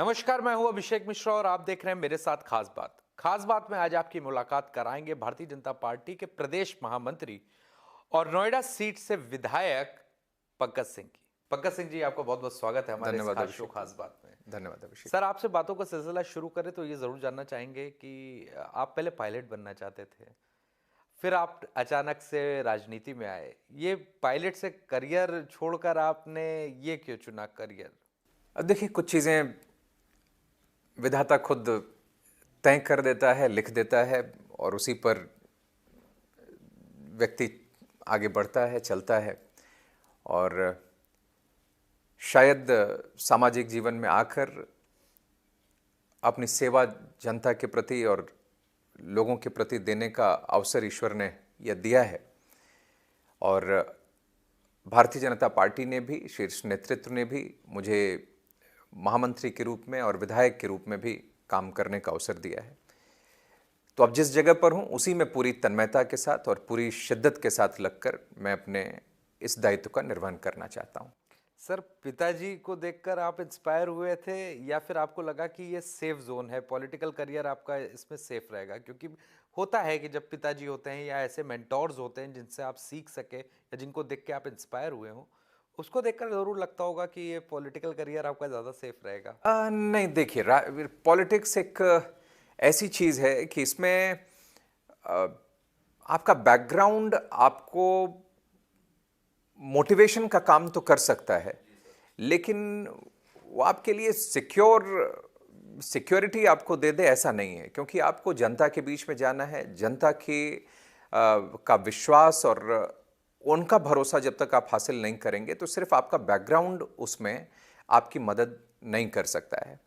नमस्कार, मैं हूं अभिषेक मिश्रा और आप देख रहे हैं मेरे साथ खास बात। खास बात में आज आपकी मुलाकात कराएंगे भारतीय जनता पार्टी के प्रदेश महामंत्री और नोएडा सीट से विधायक पंकज सिंह की। पंकज सिंह जी, आपका बहुत बहुत स्वागत है हमारे इस धन्यवाद खास शो अभिषेक खास बात में। जी। धन्यवाद अभिषेक। सर, आपसे बातों का सिलसिला शुरू करें तो ये जरूर जानना चाहेंगे कि आप पहले पायलट बनना चाहते थे, फिर आप अचानक से राजनीति में आए। ये पायलट से करियर छोड़कर आपने ये क्यों चुना करियर? अब देखिए, कुछ चीज़ें विधाता खुद तय कर देता है, लिख देता है और उसी पर व्यक्ति आगे बढ़ता है, चलता है। और शायद सामाजिक जीवन में आकर अपनी सेवा जनता के प्रति और लोगों के प्रति देने का अवसर ईश्वर ने यह दिया है। और भारतीय जनता पार्टी ने भी, शीर्ष नेतृत्व ने भी मुझे महामंत्री के रूप में और विधायक के रूप में भी काम करने का अवसर दिया है। तो अब जिस जगह पर हूँ उसी में पूरी तन्मयता के साथ और पूरी शिद्दत के साथ लगकर मैं अपने इस दायित्व का निर्वहन करना चाहता हूँ। सर, पिताजी को देखकर आप इंस्पायर हुए थे या फिर आपको लगा कि ये सेफ जोन है, पॉलिटिकल करियर आपका इसमें सेफ रहेगा? क्योंकि होता है कि जब पिताजी होते हैं या ऐसे मेंटोर्स होते हैं जिनसे आप सीख सके या जिनको देख के आप इंस्पायर हुए हो, उसको देखकर जरूर लगता होगा कि ये पॉलिटिकल करियर आपका ज़्यादा सेफ रहेगा। नहीं, देखिए, पॉलिटिक्स एक ऐसी चीज़ है कि इसमें अ, आपका बैकग्राउंड आपको मोटिवेशन का काम तो कर सकता है, लेकिन वो आपके लिए सिक्योरिटी आपको दे दे ऐसा नहीं है। क्योंकि आपको जनता के बीच में जाना है, जनता का विश्वास और उनका भरोसा जब तक आप हासिल नहीं करेंगे तो सिर्फ आपका बैकग्राउंड उसमें आपकी मदद नहीं कर सकता है।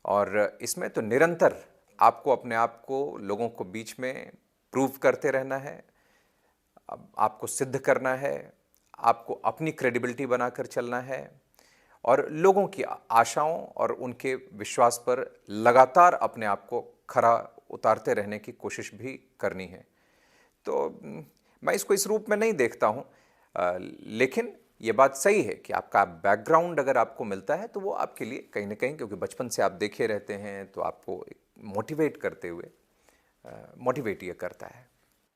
और इसमें तो निरंतर आपको अपने आप को लोगों को बीच में प्रूव करते रहना है, आपको सिद्ध करना है, आपको अपनी क्रेडिबिलिटी बनाकर चलना है और लोगों की आशाओं और उनके विश्वास पर लगातार अपने आप को खरा उतारते रहने की कोशिश भी करनी है। तो मैं इसको इस रूप में नहीं देखता हूँ, लेकिन ये बात सही है कि आपका बैकग्राउंड अगर आपको मिलता है तो वो आपके लिए कहीं ना कहीं, क्योंकि बचपन से आप देखे रहते हैं, तो आपको मोटिवेट करते हुए मोटिवेट ये करता है।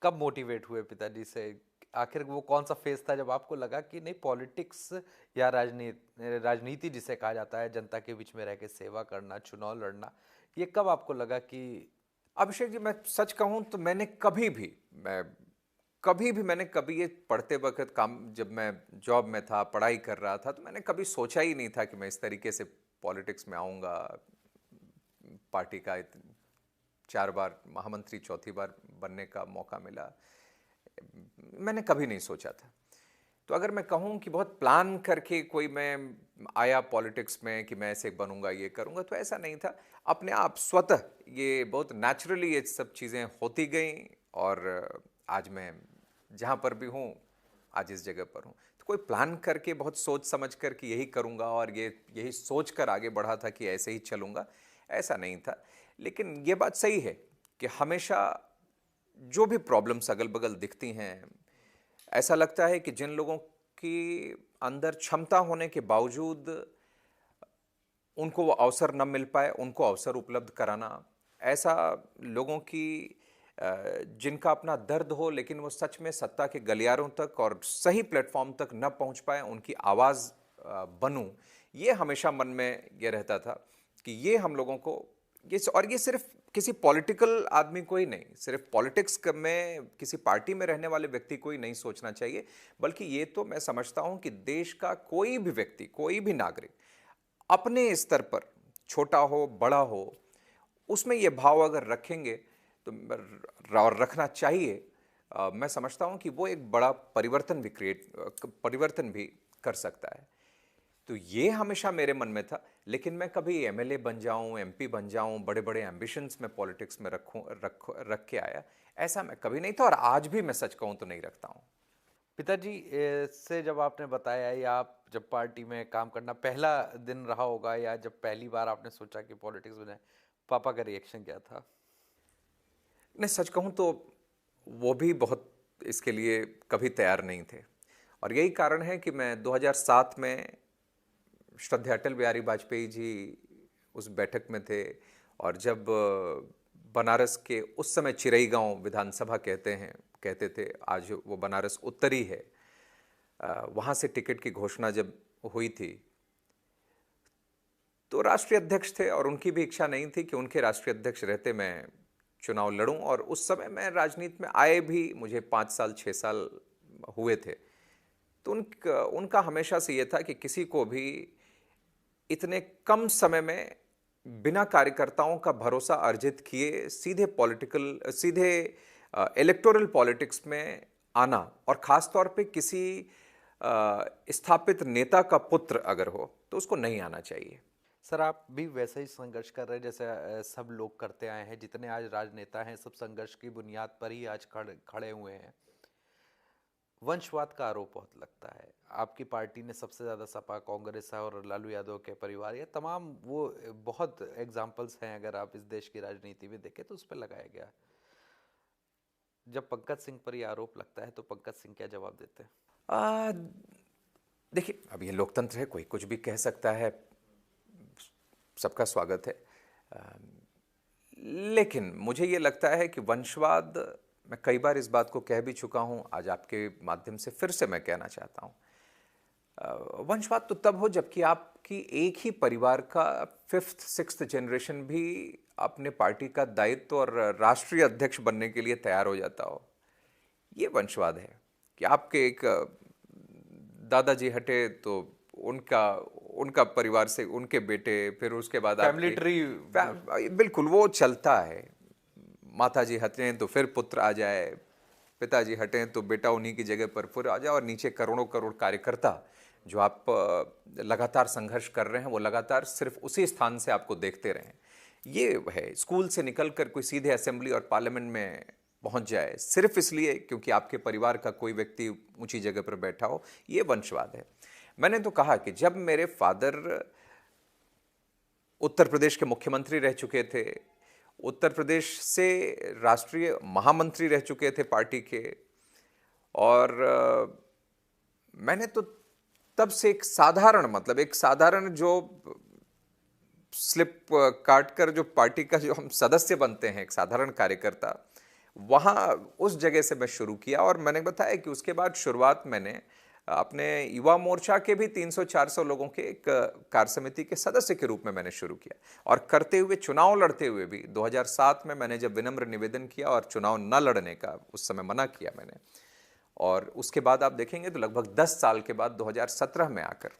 कब मोटिवेट हुए पिताजी से? आखिर वो कौन सा फेज था जब आपको लगा कि नहीं, पॉलिटिक्स या राजनीति जिसे कहा जाता है, जनता के बीच में रह के सेवा करना, चुनाव लड़ना, ये कब आपको लगा कि? अभिषेक जी, मैं सच कहूं तो मैंने कभी ये पढ़ते वक्त, काम जब मैं जॉब में था, पढ़ाई कर रहा था, तो मैंने कभी सोचा ही नहीं था कि मैं इस तरीके से पॉलिटिक्स में आऊँगा। पार्टी का 4 बार महामंत्री, चौथी बार बनने का मौका मिला, मैंने कभी नहीं सोचा था। तो अगर मैं कहूँ कि बहुत प्लान करके कोई मैं आया पॉलिटिक्स में कि मैं ऐसे बनूंगा, ये करूंगा, तो ऐसा नहीं था। अपने आप स्वतः ये बहुत नेचुरली ये सब चीज़ें होती गई और आज मैं जहाँ पर भी हूँ, आज इस जगह पर हूँ। तो कोई प्लान करके, बहुत सोच समझ कर कि यही करूँगा और ये यही सोच कर आगे बढ़ा था कि ऐसे ही चलूँगा, ऐसा नहीं था। लेकिन ये बात सही है कि हमेशा जो भी प्रॉब्लम्स अगल बगल दिखती हैं, ऐसा लगता है कि जिन लोगों की अंदर क्षमता होने के बावजूद उनको वो अवसर न मिल पाए, उनको अवसर उपलब्ध कराना, ऐसा लोगों की जिनका अपना दर्द हो लेकिन वो सच में सत्ता के गलियारों तक और सही प्लेटफॉर्म तक न पहुंच पाए, उनकी आवाज़ बनूं, ये हमेशा मन में ये रहता था कि ये हम लोगों को, ये सिर्फ किसी पॉलिटिकल आदमी को ही नहीं, सिर्फ पॉलिटिक्स में किसी पार्टी में रहने वाले व्यक्ति को ही नहीं सोचना चाहिए, बल्कि ये तो मैं समझता हूं कि देश का कोई भी व्यक्ति, कोई भी नागरिक अपने स्तर पर, छोटा हो बड़ा हो, उसमें ये भाव अगर रखेंगे तो और रखना चाहिए, मैं समझता हूं कि वो एक बड़ा परिवर्तन भी कर सकता है। तो ये हमेशा मेरे मन में था। लेकिन मैं कभी एमएलए बन जाऊं, एमपी बन जाऊं, बड़े बड़े एम्बिशंस में पॉलिटिक्स में रख के आया, ऐसा मैं कभी नहीं था और आज भी मैं सच कहूं तो नहीं रखता हूं। पिताजी से जब आपने बताया या आप जब पार्टी में काम करना पहला दिन रहा होगा या जब पहली बार आपने सोचा कि पॉलिटिक्स में जाए, पापा का रिएक्शन क्या था? नहीं, सच कहूं तो वो भी बहुत इसके लिए कभी तैयार नहीं थे। और यही कारण है कि मैं 2007 में श्रद्धेय अटल बिहारी वाजपेयी जी उस बैठक में थे। और जब बनारस के उस समय चिरई गांव विधानसभा कहते थे, आज वो बनारस उत्तरी है, वहाँ से टिकट की घोषणा जब हुई थी तो राष्ट्रीय अध्यक्ष थे और उनकी भी इच्छा नहीं थी कि उनके राष्ट्रीय अध्यक्ष रहते मैं चुनाव लड़ूं। और उस समय मैं राजनीति में आए भी मुझे 5 साल 6 साल हुए थे। तो उनका हमेशा से ये था कि किसी को भी इतने कम समय में बिना कार्यकर्ताओं का भरोसा अर्जित किए सीधे इलेक्टोरल पॉलिटिक्स में आना, और खास तौर पे किसी स्थापित नेता का पुत्र अगर हो तो उसको नहीं आना चाहिए। सर, आप भी वैसे ही संघर्ष कर रहे हैं जैसे सब लोग करते आए हैं। जितने आज राजनेता हैं सब संघर्ष की बुनियाद पर ही आज खड़े हुए हैं। वंशवाद का आरोप बहुत लगता है। आपकी पार्टी ने सबसे ज़्यादा सपा, कांग्रेस और लालू यादव के परिवार, ये तमाम वो बहुत एग्जाम्पल्स हैं अगर आप इस देश की राजनीति में देखें तो उस पर लगाया गया। जब पंकज सिंह पर यह आरोप लगता है तो पंकज सिंह क्या जवाब देते हैं? देखिए, अब ये लोकतंत्र है, कोई कुछ भी कह सकता है, सबका स्वागत है। लेकिन मुझे ये लगता है कि वंशवाद, मैं कई बार इस बात को कह भी चुका हूं, आज आपके माध्यम से फिर से मैं कहना चाहता हूं, वंशवाद तो तब हो जबकि आपकी एक ही परिवार का 5th 6th जनरेशन भी अपने पार्टी का दायित्व और राष्ट्रीय अध्यक्ष बनने के लिए तैयार हो जाता हो। ये वंशवाद है कि आपके एक दादाजी हटे तो उनका परिवार से उनके बेटे, फिर उसके बाद फैमिली ट्री बिल्कुल वो चलता है। माताजी हटें तो फिर पुत्र आ जाए, पिताजी हटें तो बेटा उन्हीं की जगह पर फिर आ जाए, और नीचे करोड़ों करोड़ कार्यकर्ता जो आप लगातार संघर्ष कर रहे हैं वो लगातार सिर्फ उसी स्थान से आपको देखते रहें। ये है, स्कूल से निकलकर कोई सीधे असेंबली और पार्लियामेंट में पहुंच जाए सिर्फ इसलिए क्योंकि आपके परिवार का कोई व्यक्ति ऊंची जगह पर बैठा हो, ये वंशवाद है। मैंने तो कहा कि जब मेरे फादर उत्तर प्रदेश के मुख्यमंत्री रह चुके थे, उत्तर प्रदेश से राष्ट्रीय महामंत्री रह चुके थे पार्टी के, और मैंने तो तब से एक साधारण जो स्लिप काट कर जो पार्टी का जो हम सदस्य बनते हैं, एक साधारण कार्यकर्ता, वहां उस जगह से मैं शुरू किया। और मैंने बताया कि उसके बाद शुरुआत मैंने अपने युवा मोर्चा के भी 300-400 लोगों के एक कार्य समिति के सदस्य के रूप में मैंने शुरू किया, और करते हुए चुनाव लड़ते हुए भी 2007 में मैंने जब विनम्र निवेदन किया और चुनाव न लड़ने का उस समय मना किया मैंने, और उसके बाद आप देखेंगे तो लगभग 10 साल के बाद 2017 में आकर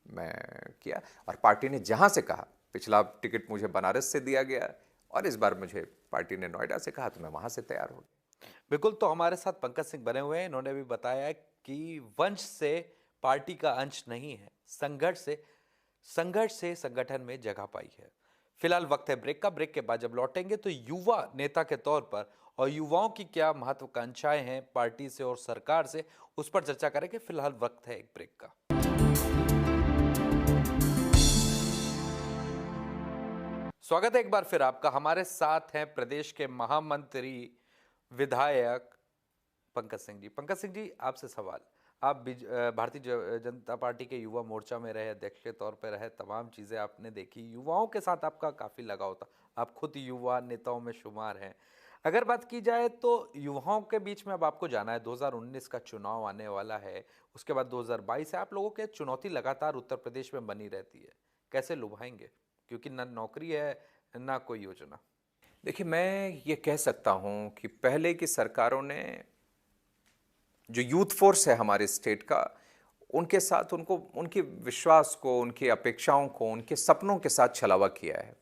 मैं किया, और पार्टी ने जहां से कहा, पिछला टिकट मुझे बनारस से दिया गया और इस बार मुझे पार्टी ने नोएडा से कहा, तो मैं वहां से तैयार हो गया। बिल्कुल। तो हमारे साथ पंकज सिंह बने हुए हैं। इन्होंने भी बताया कि वंश से पार्टी का अंश नहीं है, संघर्ष से संगठन में जगह पाई है। फिलहाल वक्त है ब्रेक का। ब्रेक के बाद जब लौटेंगे तो युवा नेता के तौर पर और युवाओं की क्या महत्वाकांक्षाएं हैं पार्टी से और सरकार से, उस पर चर्चा करेंगे। फिलहाल वक्त है एक ब्रेक का। स्वागत है एक बार फिर आपका। हमारे साथ हैं प्रदेश के महामंत्री विधायक पंकज सिंह जी। पंकज सिंह जी, आपसे सवाल। आप भारतीय जनता पार्टी के युवा मोर्चा में रहे, अध्यक्ष के तौर पर रहे, तमाम चीज़ें आपने देखी, युवाओं के साथ आपका काफ़ी लगाव था, आप खुद युवा नेताओं में शुमार हैं। अगर बात की जाए तो युवाओं के बीच में अब आपको जाना है, 2019 का चुनाव आने वाला है, उसके बाद 2022 है, आप लोगों के चुनौती लगातार उत्तर प्रदेश में बनी रहती है, कैसे लुभाएंगे? क्योंकि ना नौकरी है ना कोई योजना। देखिए, मैं ये कह सकता हूं कि पहले की सरकारों ने जो यूथ फोर्स है हमारे स्टेट का, उनके साथ उनके विश्वास को, उनकी अपेक्षाओं को, उनके सपनों के साथ छलावा किया है,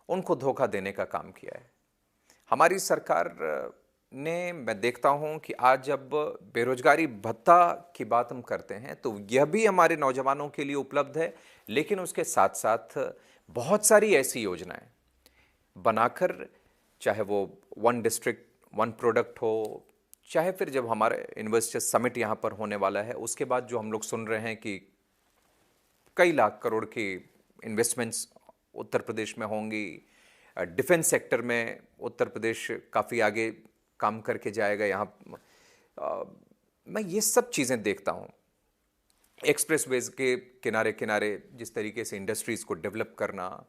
उनको धोखा देने का काम किया है। हमारी सरकार ने, मैं देखता हूं कि आज जब बेरोजगारी भत्ता की बात हम करते हैं तो यह भी हमारे नौजवानों के लिए उपलब्ध है, लेकिन उसके साथ साथ बहुत सारी ऐसी योजनाएं बनाकर, चाहे वो 1 डिस्ट्रिक्ट 1 प्रोडक्ट हो, चाहे फिर जब हमारा इन्वेस्टर समिट यहाँ पर होने वाला है, उसके बाद जो हम लोग सुन रहे हैं कि कई लाख करोड़ की इन्वेस्टमेंट्स उत्तर प्रदेश में होंगी, डिफेंस सेक्टर में उत्तर प्रदेश काफ़ी आगे काम करके जाएगा। यहाँ मैं ये सब चीज़ें देखता हूँ। एक्सप्रेसवेज के किनारे किनारे जिस तरीके से इंडस्ट्रीज़ को डेवलप करना,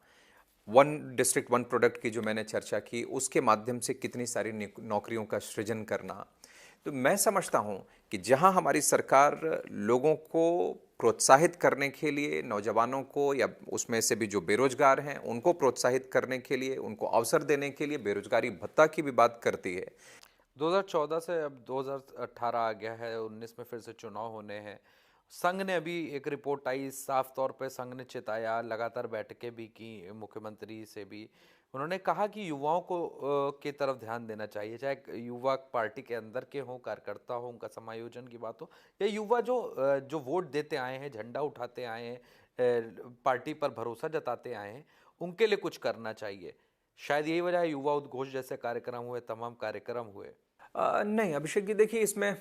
वन डिस्ट्रिक्ट वन प्रोडक्ट की जो मैंने चर्चा की, उसके माध्यम से कितनी सारी नौकरियों का सृजन करना। तो मैं समझता हूं कि जहां हमारी सरकार लोगों को प्रोत्साहित करने के लिए, नौजवानों को या उसमें से भी जो बेरोजगार हैं उनको प्रोत्साहित करने के लिए, उनको अवसर देने के लिए बेरोजगारी भत्ता की भी बात करती है। 2014 से अब 2018 आ गया है, 19 में फिर से चुनाव होने हैं। संघ ने अभी एक रिपोर्ट आई, साफ तौर पे संघ ने चिताया, लगातार बैठकें भी की मुख्यमंत्री से भी। उन्होंने कहा कि युवाओं को की तरफ ध्यान देना चाहिए, चाहे युवा पार्टी के अंदर के हों, कार्यकर्ता हो, उनका समायोजन की बात हो, या युवा जो वोट देते आए हैं, झंडा उठाते आए हैं, पार्टी पर भरोसा जताते आए हैं, उनके लिए कुछ करना चाहिए। शायद यही वजह है युवा उद्घोष जैसे कार्यक्रम हुए, तमाम कार्यक्रम हुए। नहीं अभिषेक जी, देखिए इसमें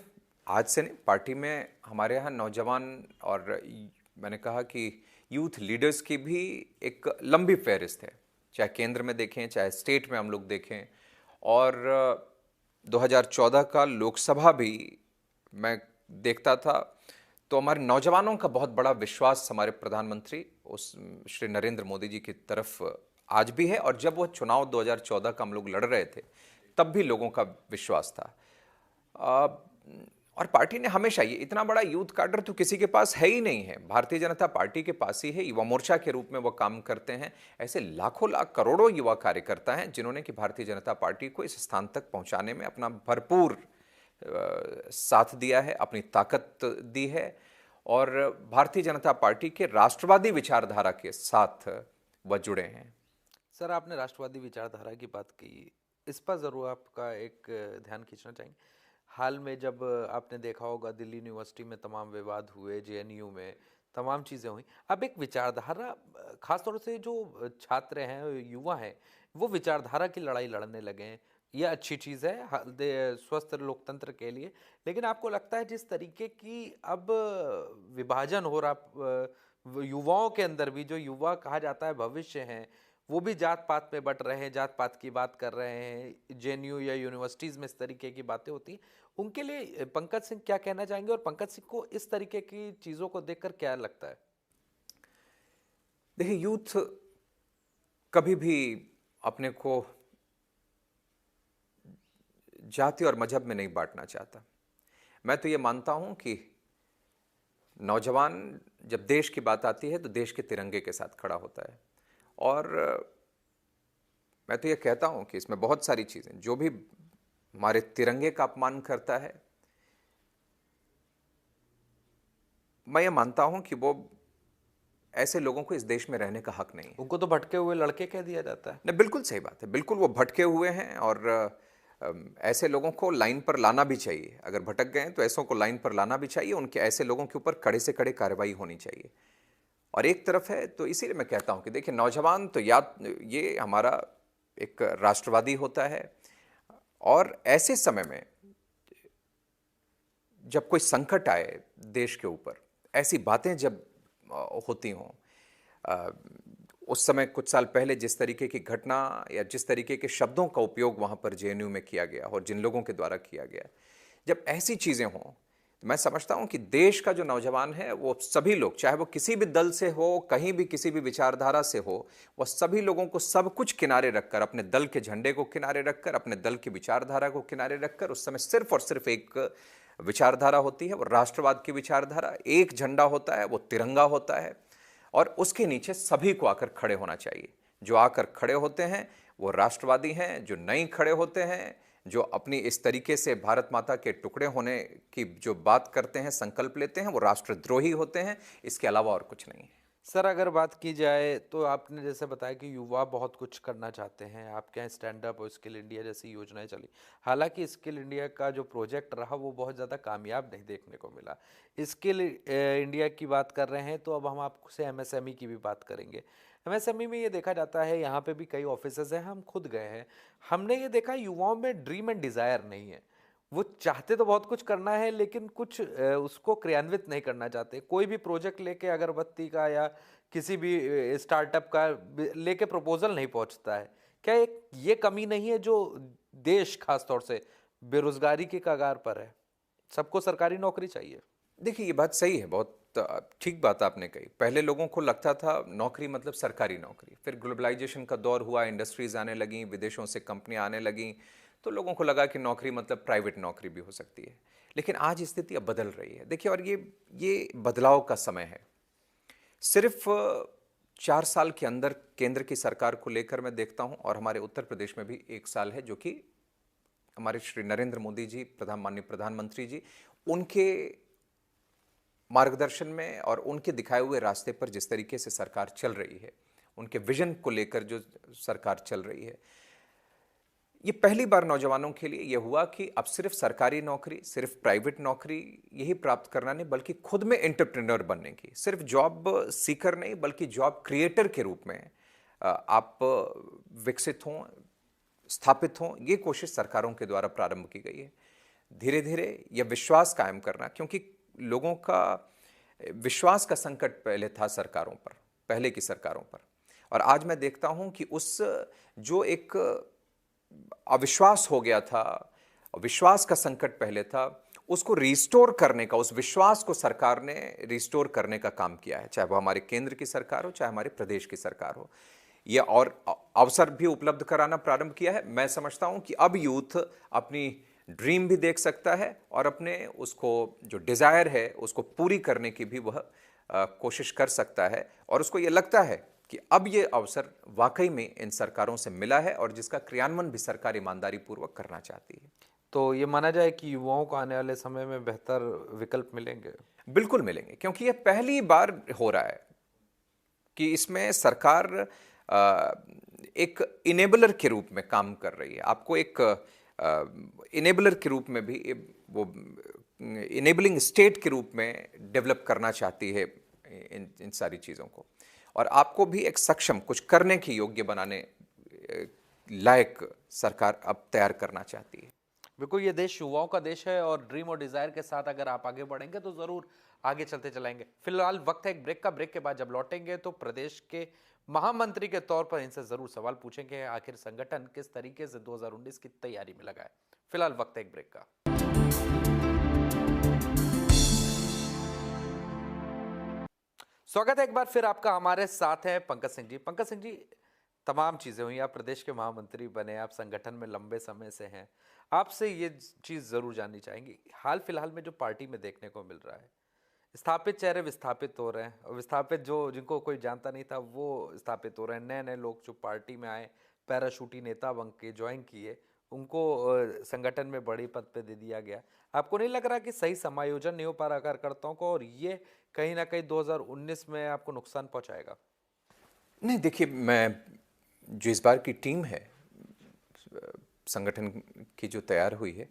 आज से नहीं, पार्टी में हमारे यहाँ नौजवान और मैंने कहा कि यूथ लीडर्स की भी एक लंबी फहरिस्त है, चाहे केंद्र में देखें चाहे स्टेट में हम लोग देखें। और 2014 का लोकसभा भी मैं देखता था तो हमारे नौजवानों का बहुत बड़ा विश्वास हमारे प्रधानमंत्री उस श्री नरेंद्र मोदी जी की तरफ आज भी है, और जब वो चुनाव 2014 का हम लोग लड़ रहे थे तब भी लोगों का विश्वास था। और पार्टी ने हमेशा, ये इतना बड़ा यूथ काडर तो किसी के पास है ही नहीं है, भारतीय जनता पार्टी के पास ही है, युवा मोर्चा के रूप में वो काम करते हैं। ऐसे लाखों लाख करोड़ों युवा कार्यकर्ता हैं जिन्होंने कि भारतीय जनता पार्टी को इस स्थान तक पहुंचाने में अपना भरपूर साथ दिया है, अपनी ताकत दी है, और भारतीय जनता पार्टी के राष्ट्रवादी विचारधारा के साथ वह जुड़े हैं। सर, आपने राष्ट्रवादी विचारधारा की बात की, इस पर ज़रूर आपका एक ध्यान खींचना चाहेंगे। हाल में जब आपने देखा होगा दिल्ली यूनिवर्सिटी में तमाम विवाद हुए, जेएनयू में तमाम चीज़ें हुई। अब एक विचारधारा, खासतौर से जो छात्र हैं, युवा हैं, वो विचारधारा की लड़ाई लड़ने लगे हैं। यह अच्छी चीज़ है स्वस्थ लोकतंत्र के लिए। लेकिन आपको लगता है जिस तरीके की अब विभाजन हो रहा युवाओं के अंदर भी, जो युवा कहा जाता है भविष्य हैं, वो भी जात पात में बट रहे हैं, जात पात की बात कर रहे हैं, जेएनयू या यूनिवर्सिटीज़ में इस तरीके की बातें होती हैं, उनके लिए पंकज सिंह क्या कहना चाहेंगे, और पंकज सिंह को इस तरीके की चीज़ों को देखकर क्या लगता है? देखिए, यूथ कभी भी अपने को जाति और मजहब में नहीं बांटना चाहता। मैं तो ये मानता हूं कि नौजवान जब देश की बात आती है तो देश के तिरंगे के साथ खड़ा होता है। और मैं तो ये कहता हूं कि इसमें बहुत सारी चीजें, जो भी हमारे तिरंगे का अपमान करता है, मैं ये मानता हूं कि वो ऐसे लोगों को इस देश में रहने का हक नहीं है। उनको तो भटके हुए लड़के कह दिया जाता है। नहीं, बिल्कुल सही बात है, बिल्कुल वो भटके हुए हैं, और ऐसे लोगों को लाइन पर लाना भी चाहिए। अगर भटक गए हैं तो ऐसों को लाइन पर लाना भी चाहिए, उनके ऐसे लोगों के ऊपर कड़े से कड़े कार्रवाई होनी चाहिए। और एक तरफ है तो इसीलिए मैं कहता हूं कि देखिए, नौजवान तो या ये हमारा एक राष्ट्रवादी होता है, और ऐसे समय में जब कोई संकट आए देश के ऊपर, ऐसी बातें जब होती हों, उस समय कुछ साल पहले जिस तरीके की घटना या जिस तरीके के शब्दों का उपयोग वहां पर जेएनयू में किया गया और जिन लोगों के द्वारा किया गया, जब ऐसी चीजें हों, तो मैं समझता हूं कि देश का जो नौजवान है, वो सभी लोग, चाहे वो किसी भी दल से हो, कहीं भी किसी भी विचारधारा से हो, वह सभी लोगों को सब कुछ किनारे रखकर, अपने दल के झंडे को किनारे रखकर, अपने दल की विचारधारा को किनारे रखकर, उस समय सिर्फ और सिर्फ एक विचारधारा होती है, वो राष्ट्रवाद की विचारधारा। एक झंडा होता है, वो तिरंगा होता है, और उसके नीचे सभी को आकर खड़े होना चाहिए। जो आकर खड़े होते हैं वो राष्ट्रवादी हैं, जो नहीं खड़े होते हैं, जो अपनी इस तरीके से भारत माता के टुकड़े होने की जो बात करते हैं, संकल्प लेते हैं, वो राष्ट्रद्रोही होते हैं। इसके अलावा और कुछ नहीं है। सर, अगर बात की जाए तो आपने जैसे बताया कि युवा बहुत कुछ करना चाहते हैं, आपके यहाँ स्टैंड अप और स्किल इंडिया जैसी योजनाएं चली। हालांकि स्किल इंडिया का जो प्रोजेक्ट रहा वो बहुत ज़्यादा कामयाब नहीं देखने को मिला। स्किल इंडिया की बात कर रहे हैं तो अब हम आपसे एमएसएमई की भी बात करेंगे। एमएसएमई में ये देखा जाता है, यहाँ पे भी कई ऑफिसेज हैं, हम खुद गए हैं, हमने ये देखा युवाओं में ड्रीम एंड डिज़ायर नहीं है। वो चाहते तो बहुत कुछ करना है, लेकिन कुछ उसको क्रियान्वित नहीं करना चाहते। कोई भी प्रोजेक्ट लेके अगरबत्ती का या किसी भी स्टार्टअप का लेके प्रपोजल नहीं पहुंचता है। क्या एक ये कमी नहीं है जो देश खास तौर से बेरोजगारी के कगार पर है? सबको सरकारी नौकरी चाहिए। देखिए, ये बात सही है, बहुत ठीक बात आपने कही। पहले लोगों को लगता था नौकरी मतलब सरकारी नौकरी, फिर ग्लोबलाइजेशन का दौर हुआ, इंडस्ट्रीज आने लगी, विदेशों से कंपनियां आने लगी, तो लोगों को लगा कि नौकरी मतलब प्राइवेट नौकरी भी हो सकती है। लेकिन आज स्थिति अब बदल रही है। देखिए, और ये बदलाव का समय है। सिर्फ 4 साल के अंदर केंद्र की सरकार को लेकर मैं देखता हूं, और हमारे उत्तर प्रदेश में भी 1 साल है, जो कि हमारे श्री नरेंद्र मोदी जी, माननीय प्रधानमंत्री जी, उनके मार्गदर्शन में और उनके दिखाए हुए रास्ते पर जिस तरीके से सरकार चल रही है, उनके विजन को लेकर जो सरकार चल रही है, ये पहली बार नौजवानों के लिए यह हुआ कि अब सिर्फ सरकारी नौकरी, सिर्फ प्राइवेट नौकरी यही प्राप्त करना नहीं, बल्कि खुद में एंटरप्रेन्योर बनने की, सिर्फ जॉब सीकर नहीं बल्कि जॉब क्रिएटर के रूप में आप विकसित हों, स्थापित हों, ये कोशिश सरकारों के द्वारा प्रारंभ की गई है। धीरे धीरे यह विश्वास कायम करना, क्योंकि लोगों का विश्वास का संकट पहले था सरकारों पर, पहले की सरकारों पर, और आज मैं देखता हूं कि उस जो एक अविश्वास हो गया था, विश्वास का संकट पहले था, उसको रिस्टोर करने का, उस विश्वास को सरकार ने रिस्टोर करने का काम किया है, चाहे वो हमारे केंद्र की सरकार हो, चाहे हमारे प्रदेश की सरकार हो। यह और अवसर भी उपलब्ध कराना प्रारंभ किया है। मैं समझता हूं कि अब यूथ अपनी ड्रीम भी देख सकता है और अपने उसको जो डिजायर है उसको पूरी करने की भी वह कोशिश कर सकता है, और उसको यह लगता है कि अब यह अवसर वाकई में इन सरकारों से मिला है और जिसका क्रियान्वयन भी सरकार ईमानदारी पूर्वक करना चाहती है। तो ये माना जाए कि युवाओं को आने वाले समय में बेहतर विकल्प मिलेंगे? बिल्कुल मिलेंगे, क्योंकि यह पहली बार हो रहा है कि इसमें सरकार एक इनेबलर के रूप में काम कर रही है। आपको एक इनेबलर के रूप में भी वो इनेबलिंग स्टेट के रूप में डेवलप करना चाहती है इन सारी चीज़ों को, और आपको भी एक सक्षम, कुछ करने की योग्य बनाने लायक सरकार अब तैयार करना चाहती है। बिल्कुल, ये देश युवाओं का देश है और ड्रीम और डिजायर के साथ अगर आप आगे बढ़ेंगे तो जरूर आगे चलते चलाएंगे। फिलहाल वक्त है एक ब्रेक का। ब्रेक के बाद जब लौटेंगे तो प्रदेश के महामंत्री के तौर पर इनसे जरूर सवाल पूछेंगे, आखिर संगठन किस तरीके से 2019 की तैयारी में लगा है। फिलहाल वक्त है एक ब्रेक का। स्वागत है एक बार फिर आपका। हमारे साथ है पंकज सिंह जी। पंकज सिंह जी, तमाम चीजें हुई, आप प्रदेश के महामंत्री बने, आप संगठन में लंबे समय से हैं, आपसे ये चीज जरूर जाननी चाहेंगे, हाल फिलहाल में जो पार्टी में देखने को मिल रहा है, स्थापित चेहरे विस्थापित हो रहे हैं, और विस्थापित जो जिनको कोई जानता नहीं था वो स्थापित हो रहे हैं, नए नए लोग जो पार्टी में आए, पैराशूटी नेता बन के ज्वाइन किए, उनको संगठन में बड़ी पद पे दे दिया गया। आपको नहीं लग रहा कि सही समायोजन नहीं हो पा रहा कार्यकर्ताओं को, और ये कहीं ना कहीं 2019 में आपको नुकसान पहुंचाएगा? नहीं, देखिए, मैं जो इस बार की टीम है संगठन की जो तैयार हुई है,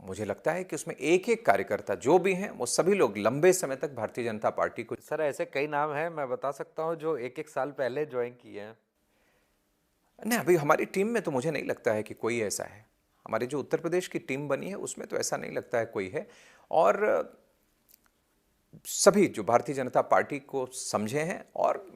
मुझे लगता है कि उसमें एक एक कार्यकर्ता जो भी हैं वो सभी लोग लंबे समय तक भारतीय जनता पार्टी को। सर, ऐसे कई नाम हैं, मैं बता सकता हूं, जो एक एक साल पहले ज्वाइन किए हैं। नहीं, अभी हमारी टीम में तो मुझे नहीं लगता है कि कोई ऐसा है। हमारी जो उत्तर प्रदेश की टीम बनी है उसमें तो ऐसा नहीं लगता है कोई है, और सभी जो भारतीय जनता पार्टी को समझे हैं, और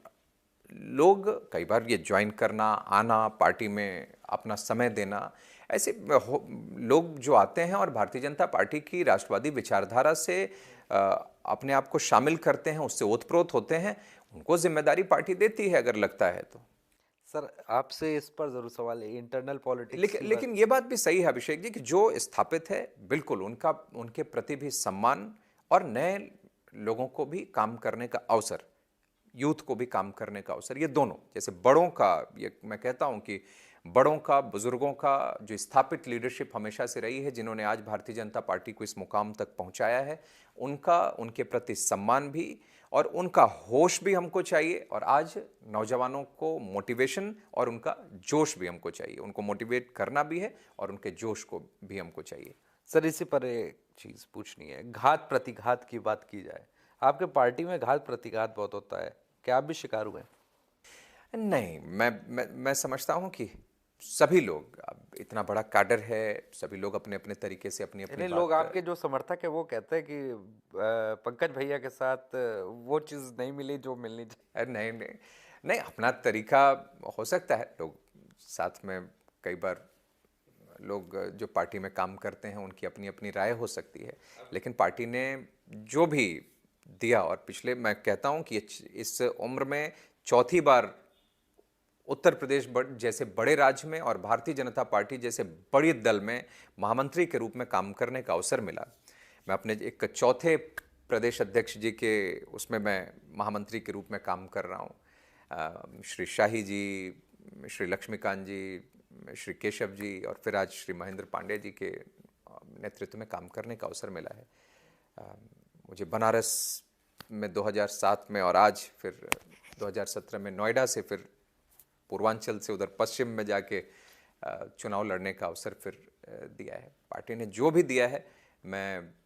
लोग कई बार ये ज्वाइन करना, आना, पार्टी में अपना समय देना, ऐसे लोग जो आते हैं और भारतीय जनता पार्टी की राष्ट्रवादी विचारधारा से अपने आप को शामिल करते हैं, उससे ओतप्रोत होते हैं, उनको जिम्मेदारी पार्टी देती है अगर लगता है तो। सर, आपसे इस पर जरूर सवाल है, इंटरनल पॉलिटिक्स लेकिन की लेकिन ये बात भी सही है अभिषेक जी कि जो स्थापित है, बिल्कुल उनके प्रति भी सम्मान, और नए लोगों को भी काम करने का अवसर, यूथ को भी काम करने का अवसर, ये दोनों, जैसे बड़ों का, ये मैं कहता हूं कि बड़ों का, बुजुर्गों का जो स्थापित लीडरशिप हमेशा से रही है, जिन्होंने आज भारतीय जनता पार्टी को इस मुकाम तक पहुंचाया है, उनका, उनके प्रति सम्मान भी और उनका होश भी हमको चाहिए, और आज नौजवानों को मोटिवेशन और उनका जोश भी हमको चाहिए, उनको मोटिवेट करना भी है और उनके जोश को भी हमको चाहिए। सर, इसी पर एक चीज पूछनी है, घात प्रतिघात की बात की जाए, आपके पार्टी में घात प्रतिघात बहुत होता है, क्या आप भी शिकार हुए? नहीं, मैं समझता हूं कि सभी लोग, अब इतना बड़ा कैडर है, सभी लोग अपने अपने तरीके से अपनी अपनी यानी बात लोग आपके जो समर्थक है वो कहते हैं कि पंकज भैया के साथ वो चीज नहीं मिली जो मिलनी चाहिए। नहीं नहीं नहीं, अपना तरीका हो सकता है, लोग साथ में, कई बार लोग जो पार्टी में काम करते हैं उनकी अपनी अपनी राय हो सकती है, लेकिन पार्टी ने जो भी दिया, और पिछले मैं कहता हूं कि इस उम्र में चौथी बार उत्तर प्रदेश जैसे बड़े राज्य में और भारतीय जनता पार्टी जैसे बड़ी दल में महामंत्री के रूप में काम करने का अवसर मिला। मैं अपने एक चौथे प्रदेश अध्यक्ष जी के उसमें मैं महामंत्री के रूप में काम कर रहा हूँ। श्री शाही जी, श्री लक्ष्मीकांत जी, श्री केशव जी और फिर आज श्री महेंद्र पांडे जी के नेतृत्व में काम करने का अवसर मिला है। मुझे बनारस में 2007 में और आज फिर 2017 में नोएडा से फिर पूर्वांचल से उधर पश्चिम में जाके चुनाव लड़ने का अवसर फिर दिया है। पार्टी ने जो भी दिया है मैं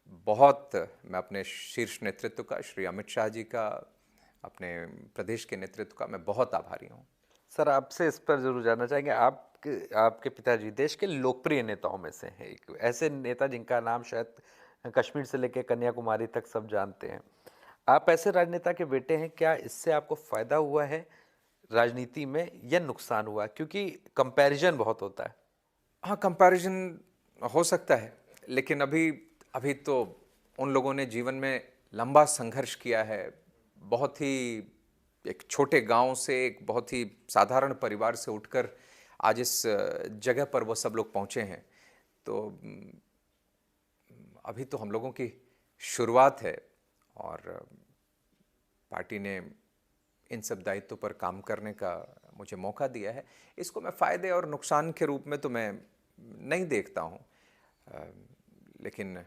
अपने शीर्ष नेतृत्व का, श्री अमित शाह जी का, अपने प्रदेश के नेतृत्व का मैं बहुत आभारी हूँ। सर, आपसे इस पर जरूर जानना चाहेंगे, आपके पिताजी देश के लोकप्रिय नेताओं में से हैं, एक ऐसे नेता जिनका नाम शायद कश्मीर से लेकर कन्याकुमारी तक सब जानते हैं। आप ऐसे राजनेता के बेटे हैं, क्या इससे आपको फायदा हुआ है राजनीति में या नुकसान हुआ? क्योंकि कंपैरिजन बहुत होता है। हाँ, कंपैरिजन हो सकता है, लेकिन अभी तो उन लोगों ने जीवन में लंबा संघर्ष किया है। बहुत ही एक छोटे गांव से, एक बहुत ही साधारण परिवार से उठकर आज इस जगह पर वो सब लोग पहुंचे हैं। तो अभी तो हम लोगों की शुरुआत है और पार्टी ने इन सब दायित्वों पर काम करने का मुझे मौका दिया है। इसको मैं फ़ायदे और नुकसान के रूप में तो मैं नहीं देखता हूँ, लेकिन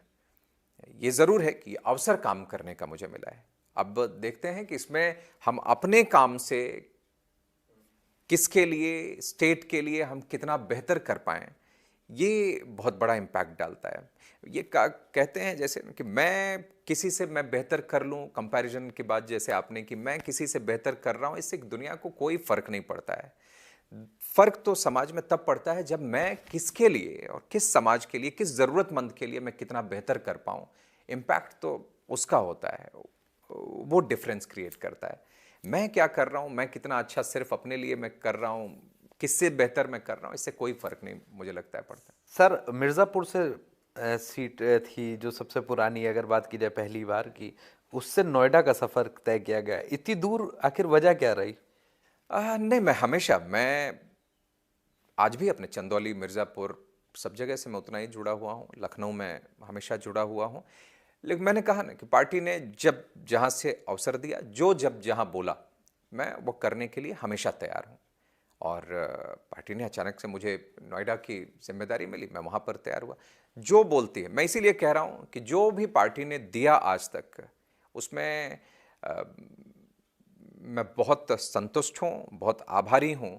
ये ज़रूर है कि अवसर काम करने का मुझे मिला है। अब देखते हैं कि इसमें हम अपने काम से किसके लिए, स्टेट के लिए हम कितना बेहतर कर पाएँ, ये बहुत बड़ा इम्पैक्ट डालता है। ये कहते हैं जैसे कि मैं किसी से मैं बेहतर कर लूँ, कंपैरिजन की बात जैसे आपने कि मैं किसी से बेहतर कर रहा हूँ, इससे दुनिया को कोई फ़र्क नहीं पड़ता है। फ़र्क तो समाज में तब पड़ता है जब मैं किसके लिए और किस समाज के लिए, किस ज़रूरतमंद के लिए मैं कितना बेहतर कर पाऊँ। इम्पैक्ट तो उसका होता है, वो डिफरेंस क्रिएट करता है। मैं क्या कर रहा हूँ, मैं कितना अच्छा सिर्फ अपने लिए मैं कर रहा हूँ, किससे बेहतर मैं कर रहा हूँ, इससे कोई फ़र्क नहीं मुझे लगता है पड़ता। सर, मिर्ज़ापुर से सीट थी जो सबसे पुरानी, अगर बात की जाए पहली बार की, उससे नोएडा का सफ़र तय किया गया। इतनी दूर आखिर वजह क्या रही? नहीं, मैं आज भी अपने चंदौली, मिर्ज़ापुर सब जगह से मैं उतना ही जुड़ा हुआ हूँ। लखनऊ में हमेशा जुड़ा हुआ हूँ। लेकिन मैंने कहा ना कि पार्टी ने जब जहाँ से अवसर दिया, जब जहाँ बोला, मैं वो करने के लिए हमेशा तैयार हूँ। और पार्टी ने अचानक से मुझे नोएडा की जिम्मेदारी मिली, मैं वहाँ पर तैयार हुआ। जो बोलती है, मैं इसीलिए कह रहा हूँ कि जो भी पार्टी ने दिया आज तक, उसमें मैं बहुत संतुष्ट हूँ, बहुत आभारी हूँ।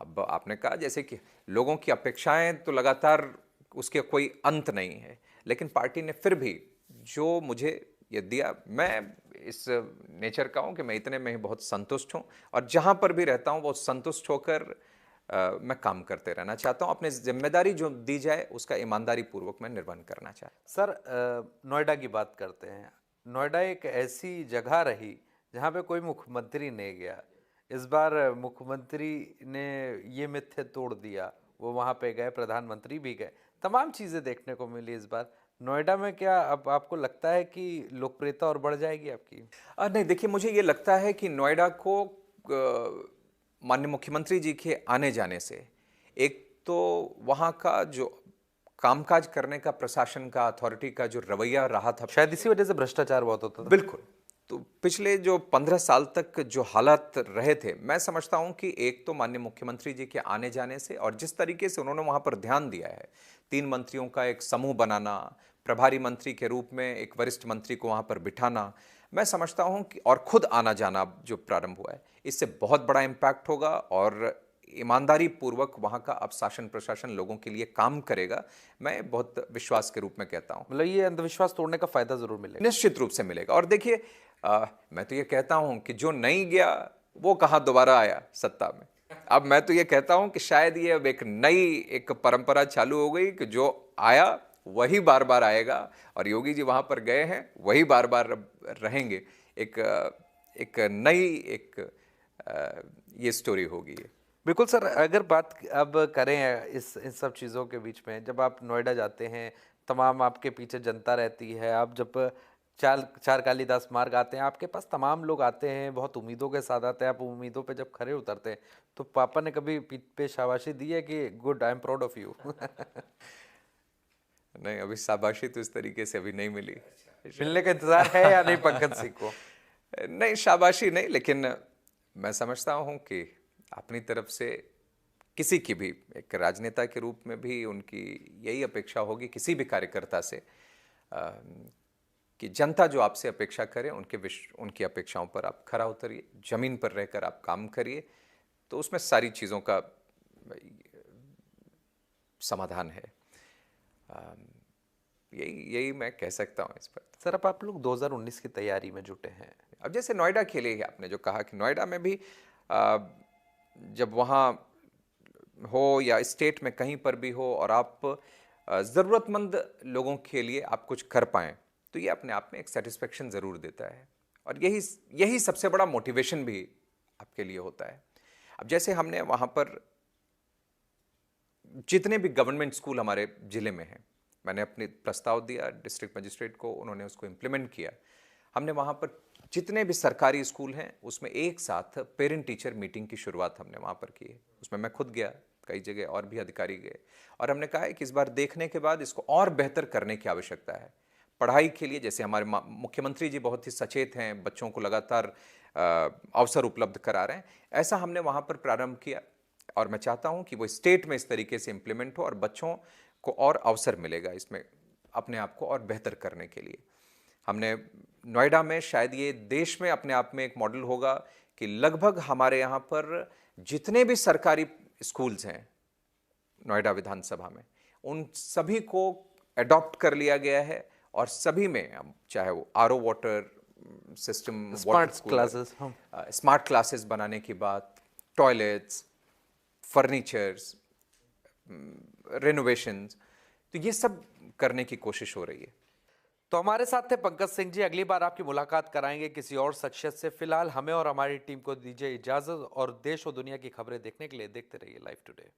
अब आपने कहा जैसे कि लोगों की अपेक्षाएं तो लगातार, उसके कोई अंत नहीं है, लेकिन पार्टी ने फिर भी जो मुझे ये दिया, मैं इस नेचर का हूँ कि मैं इतने में ही बहुत संतुष्ट हूँ और जहाँ पर भी रहता हूँ वो संतुष्ट होकर मैं काम करते रहना चाहता हूँ। अपनी जिम्मेदारी जो दी जाए उसका ईमानदारी पूर्वक मैं निर्वहन करना चाहता हूँ। सर, नोएडा की बात करते हैं। नोएडा एक ऐसी जगह रही जहाँ पे कोई मुख्यमंत्री नहीं गया। इस बार मुख्यमंत्री ने ये मिथ्य तोड़ दिया, वो वहाँ पे गए, प्रधानमंत्री भी गए, तमाम चीज़ें देखने को मिली इस बार नोएडा में। क्या अब आपको लगता है कि लोकप्रियता और बढ़ जाएगी आपकी? नहीं, देखिए, मुझे ये लगता है कि नोएडा को माननीय मुख्यमंत्री जी के आने जाने से एक तो वहाँ का जो कामकाज करने का, प्रशासन का, अथॉरिटी का जो रवैया रहा था, शायद इसी वजह से भ्रष्टाचार बहुत होता था। बिल्कुल। तो पिछले जो 15 साल तक जो हालात रहे थे, मैं समझता हूं कि एक तो माननीय मुख्यमंत्री जी के आने जाने से और जिस तरीके से उन्होंने वहां पर ध्यान दिया है, 3 मंत्रियों का एक समूह बनाना, प्रभारी मंत्री के रूप में एक वरिष्ठ मंत्री को वहां पर बिठाना, मैं समझता हूं कि और खुद आना जाना जो प्रारंभ हुआ है, इससे बहुत बड़ा इम्पैक्ट होगा और ईमानदारी पूर्वक वहां का अब शासन प्रशासन लोगों के लिए काम करेगा। मैं बहुत विश्वास के रूप में कहता हूं। मतलब ये अंधविश्वास तोड़ने का फायदा जरूर मिलेगा। निश्चित रूप से मिलेगा। और देखिए, मैं तो ये कहता हूं कि जो नहीं गया वो कहां दोबारा आया सत्ता में। अब मैं तो ये कहता हूं कि शायद ये अब एक नई एक परंपरा चालू हो गई कि जो आया वही बार बार आएगा और योगी जी वहां पर गए हैं, वही बार बार रहेंगे। एक नई ये स्टोरी होगी। बिल्कुल सर, अगर बात अब करें इस इन सब चीज़ों के बीच में, जब आप नोएडा जाते हैं, तमाम आपके पीछे जनता रहती है, आप जब चार कालिदास मार्ग आते हैं, आपके पास तमाम लोग आते हैं, बहुत उम्मीदों के साथ आते हैं, आप उम्मीदों पे जब खरे उतरते हैं तो पापा ने कभी पीठ पे शाबाशी दी है कि good, I am proud of you? नहीं, अभी शाबाशी तो इस तरीके से अभी नहीं मिली। मिलने का इंतजार है या नहीं पंकज सिंह को? नहीं, शाबाशी नहीं, लेकिन मैं समझता हूं कि अपनी तरफ से किसी की भी एक राजनेता के रूप में भी उनकी यही अपेक्षा होगी किसी भी कार्यकर्ता से, कि जनता जो आपसे अपेक्षा करे उनकी अपेक्षाओं पर आप खरा उतरिए, जमीन पर रहकर आप काम करिए, तो उसमें सारी चीज़ों का समाधान है। यही यही मैं कह सकता हूँ इस पर। सर, अब आप लोग 2019 की तैयारी में जुटे हैं। अब जैसे नोएडा के लिए आपने जो कहा कि नोएडा में भी जब वहाँ हो या स्टेट में कहीं पर भी हो और आप ज़रूरतमंद लोगों के लिए आप कुछ कर पाएँ, तो ये अपने आप में एक सेटिस्फेक्शन ज़रूर देता है, और यही सबसे बड़ा मोटिवेशन भी आपके लिए होता है। अब जैसे हमने वहाँ पर जितने भी गवर्नमेंट स्कूल हमारे ज़िले में हैं, मैंने अपने प्रस्ताव दिया डिस्ट्रिक्ट मजिस्ट्रेट को, उन्होंने उसको इम्प्लीमेंट किया। हमने वहाँ पर जितने भी सरकारी स्कूल हैं उसमें एक साथ पेरेंट टीचर मीटिंग की शुरुआत हमने वहाँ पर की है। उसमें मैं खुद गया, कई जगह और भी अधिकारी गए, और हमने कहा है कि इस बार देखने के बाद इसको और बेहतर करने की आवश्यकता है। पढ़ाई के लिए जैसे हमारे मुख्यमंत्री जी बहुत ही सचेत हैं, बच्चों को लगातार अवसर उपलब्ध करा रहे हैं, ऐसा हमने वहाँ पर प्रारंभ किया, और मैं चाहता हूँ कि वो स्टेट में इस तरीके से इम्प्लीमेंट हो और बच्चों को और अवसर मिलेगा इसमें अपने आप को और बेहतर करने के लिए। हमने नोएडा में, शायद ये देश में अपने आप में एक मॉडल होगा कि लगभग हमारे यहाँ पर जितने भी सरकारी स्कूल्स हैं नोएडा विधानसभा में, उन सभी को अडॉप्ट कर लिया गया है, और सभी में चाहे वो RO water system, smart classes, smart classes बनाने की बात, टॉयलेट्स, फर्नीचर्स, रेनोवेशंस, तो ये सब करने की कोशिश हो रही है। तो हमारे साथ थे पंकज सिंह जी। अगली बार आपकी मुलाकात कराएंगे किसी और शख्सियत से। फिलहाल हमें और हमारी टीम को दीजिए इजाजत, और देश और दुनिया की खबरें देखने के लिए देखते रहिए लाइव टुडे।